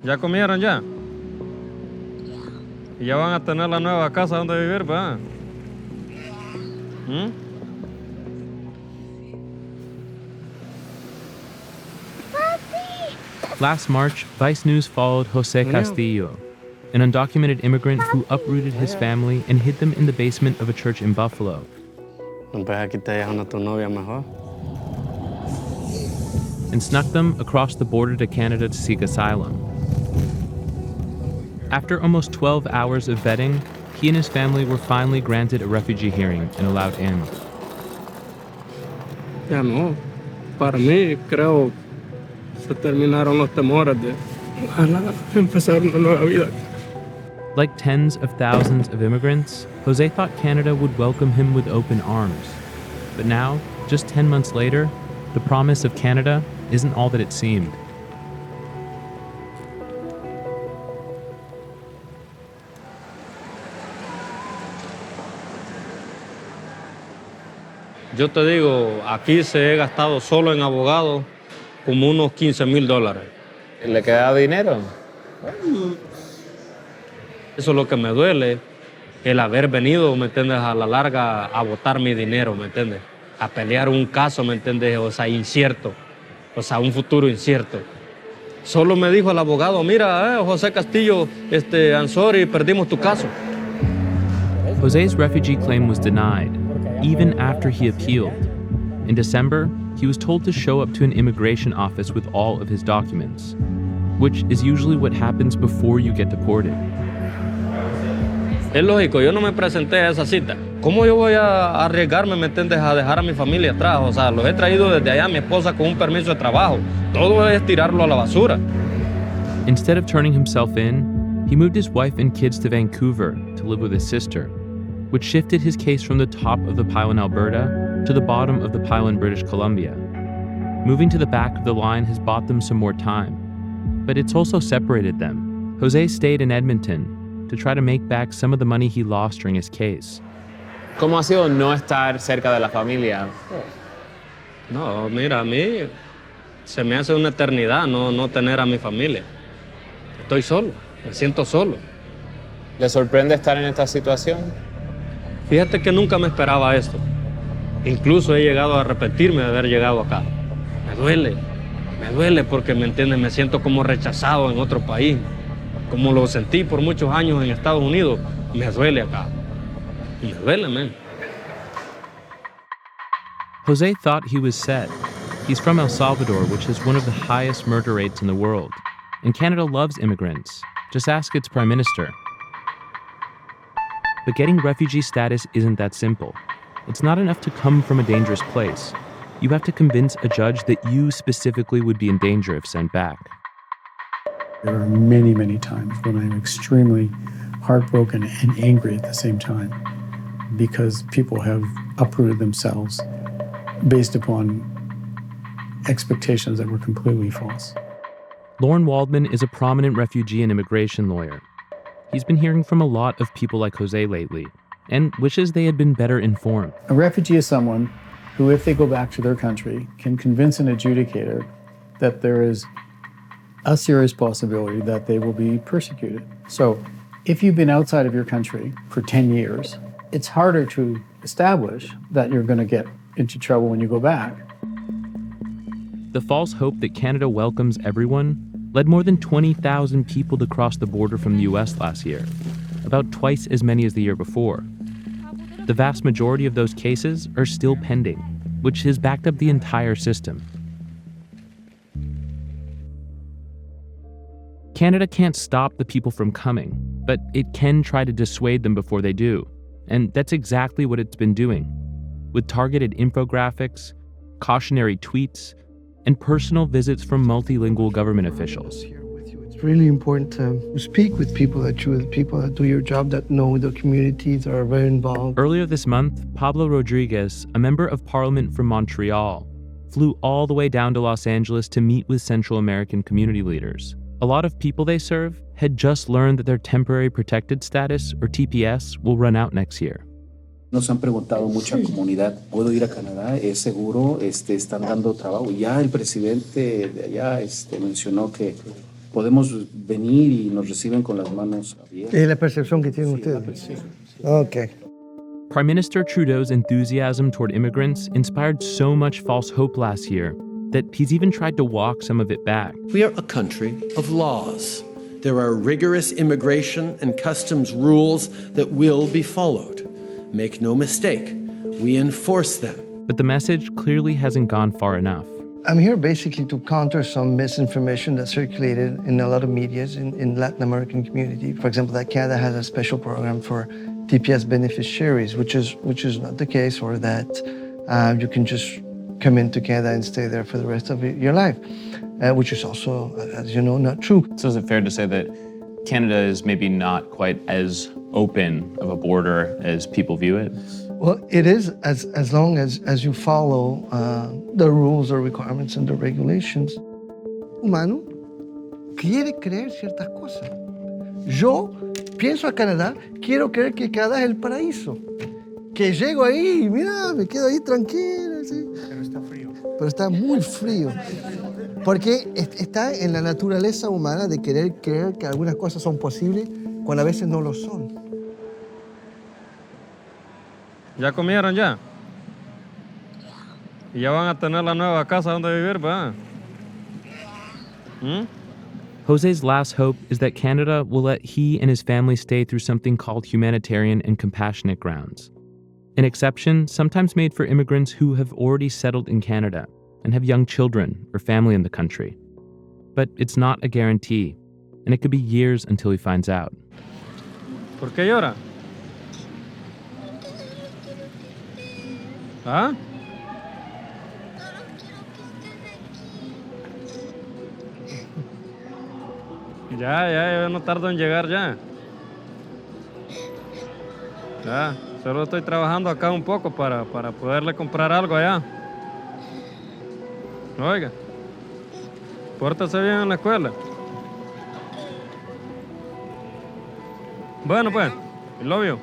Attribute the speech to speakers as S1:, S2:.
S1: ¿Ya comieron ya? ¿Y ya van a tener la nueva casa donde vivir, va? ¿Mm?
S2: Last March, Vice News followed Jose Castillo, an undocumented immigrant who uprooted his family and hid them in the basement of a church in Buffalo. And snuck them across the border to Canada to seek asylum. After almost 12 hours of vetting, he and his family were finally granted a refugee hearing and allowed in.
S3: Ya no, para mí creo se terminaron los temores de ojalá empezar una nueva vida.
S2: Like tens of thousands of immigrants, Jose thought Canada would welcome him with open arms. But now, just 10 months later, the promise of Canada isn't all that it seemed.
S1: Yo te digo, aquí se he gastado solo en abogados como unos $15,000.
S4: ¿Le queda dinero?
S1: Eso es lo que me duele, el haber venido, ¿me entiendes? A la larga a botar mi dinero, ¿me entiendes? A pelear un caso, ¿me entiendes? O sea, incierto, o sea, un futuro incierto. Solo me dijo el abogado, mira, José Castillo, I'm sorry, perdimos tu caso.
S2: Jose's refugee claim was denied, even after he appealed. In December, he was told to show up to an immigration office with all of his documents, which is usually what happens before you get deported.
S1: Es lógico, yo no me presenté a esa cita. ¿Cómo yo voy a arriesgarme, me entiendes, a dejar a mi familia atrás? O sea, los he traído desde allá a mi esposa con un permiso de trabajo. Todo es tirarlo a la basura.
S2: Instead of turning himself in, he moved his wife and kids to Vancouver to live with his sister, which shifted his case from the top of the pile in Alberta to the bottom of the pile in British Columbia. Moving to the back of the line has bought them some more time, but it's also separated them. Jose stayed in Edmonton to try to make back some of the money he lost during his case.
S4: ¿Cómo ha sido no estar cerca de la familia?
S1: No, mira, a mí se me hace una eternidad no tener a mi familia. Estoy solo, me siento solo.
S4: ¿Le sorprende estar en esta situación?
S1: Fíjate que nunca me esperaba esto. Incluso he llegado a arrepentirme de haber llegado acá. Me duele porque, ¿me entiendes? Me siento como rechazado en otro país. Como lo sentí por muchos años en Estados Unidos, me duele acá. Me duele, man.
S2: Jose thought he was set. He's from El Salvador, which has one of the highest murder rates in the world. And Canada loves immigrants. Just ask its prime minister. But getting refugee status isn't that simple. It's not enough to come from a dangerous place. You have to convince a judge that you specifically would be in danger if sent back.
S5: There are many, many times when I'm extremely heartbroken and angry at the same time because people have uprooted themselves based upon expectations that were completely false.
S2: Lauren Waldman is a prominent refugee and immigration lawyer. He's been hearing from a lot of people like Jose lately and wishes they had been better informed.
S5: A refugee is someone who, if they go back to their country, can convince an adjudicator that there is a serious possibility that they will be persecuted. So if you've been outside of your country for 10 years, it's harder to establish that you're going to get into trouble when you go back.
S2: The false hope that Canada welcomes everyone led more than 20,000 people to cross the border from the US last year, about twice as many as the year before. The vast majority of those cases are still pending, which has backed up the entire system. Canada can't stop the people from coming, but it can try to dissuade them before they do. And that's exactly what it's been doing, with targeted infographics, cautionary tweets, and personal visits from multilingual government officials.
S6: It's really important to speak with people that do your job, that know the communities, are very involved.
S2: Earlier this month, Pablo Rodriguez, a member of parliament from Montreal, flew all the way down to Los Angeles to meet with Central American community leaders. A lot of people they serve had just learned that their temporary protected status, or TPS, will run out next year.
S7: Nos han preguntado mucha comunidad, ¿puedo ir a Canadá? ¿Es seguro? ¿Están dando trabajo? Ya el presidente de allá mencionó que podemos venir y nos reciben con las manos abiertas.
S6: Es la percepción que tienen ustedes. Okay.
S2: Prime Minister Trudeau's enthusiasm toward immigrants inspired so much false hope last year that he's even tried to walk some of it back.
S8: We are a country of laws. There are rigorous immigration and customs rules that will be followed. Make no mistake, we enforce them.
S2: But the message clearly hasn't gone far enough.
S6: I'm here basically to counter some misinformation that circulated in a lot of medias in Latin American community. For example, that Canada has a special program for TPS beneficiaries, which is not the case, or that you can just come into Canada and stay there for the rest of your life, which is also, as you know, not true.
S4: So is it fair to say that Canada is maybe not quite as open of a border as people view it?
S6: Well, it is as long as you follow the rules or requirements and the regulations. Humano quiere creer ciertas cosas. Yo pienso a Canadá, quiero creer que Canadá es el paraíso. Que llego ahí y mira, me quedo ahí tranquilo. ¿Sí? Pero está frío. Pero está muy frío. Porque está en la naturaleza humana de querer creer que algunas cosas son posibles cuando a veces no lo son.
S1: ¿Ya comieron ya? ¿Y ya van a tener la nueva casa donde vivir, va?
S2: Jose's last hope is that Canada will let he and his family stay through something called humanitarian and compassionate grounds, an exception sometimes made for immigrants who have already settled in Canada and have young children or family in the country. But it's not a guarantee, and it could be years until he finds out.
S1: ¿Por qué llora? ¿Ah? Ya no tardo en llegar ya. Ya, solo estoy trabajando acá un poco para poderle comprar algo allá. Oiga, pórtese bien en la escuela. Bueno pues, I love you.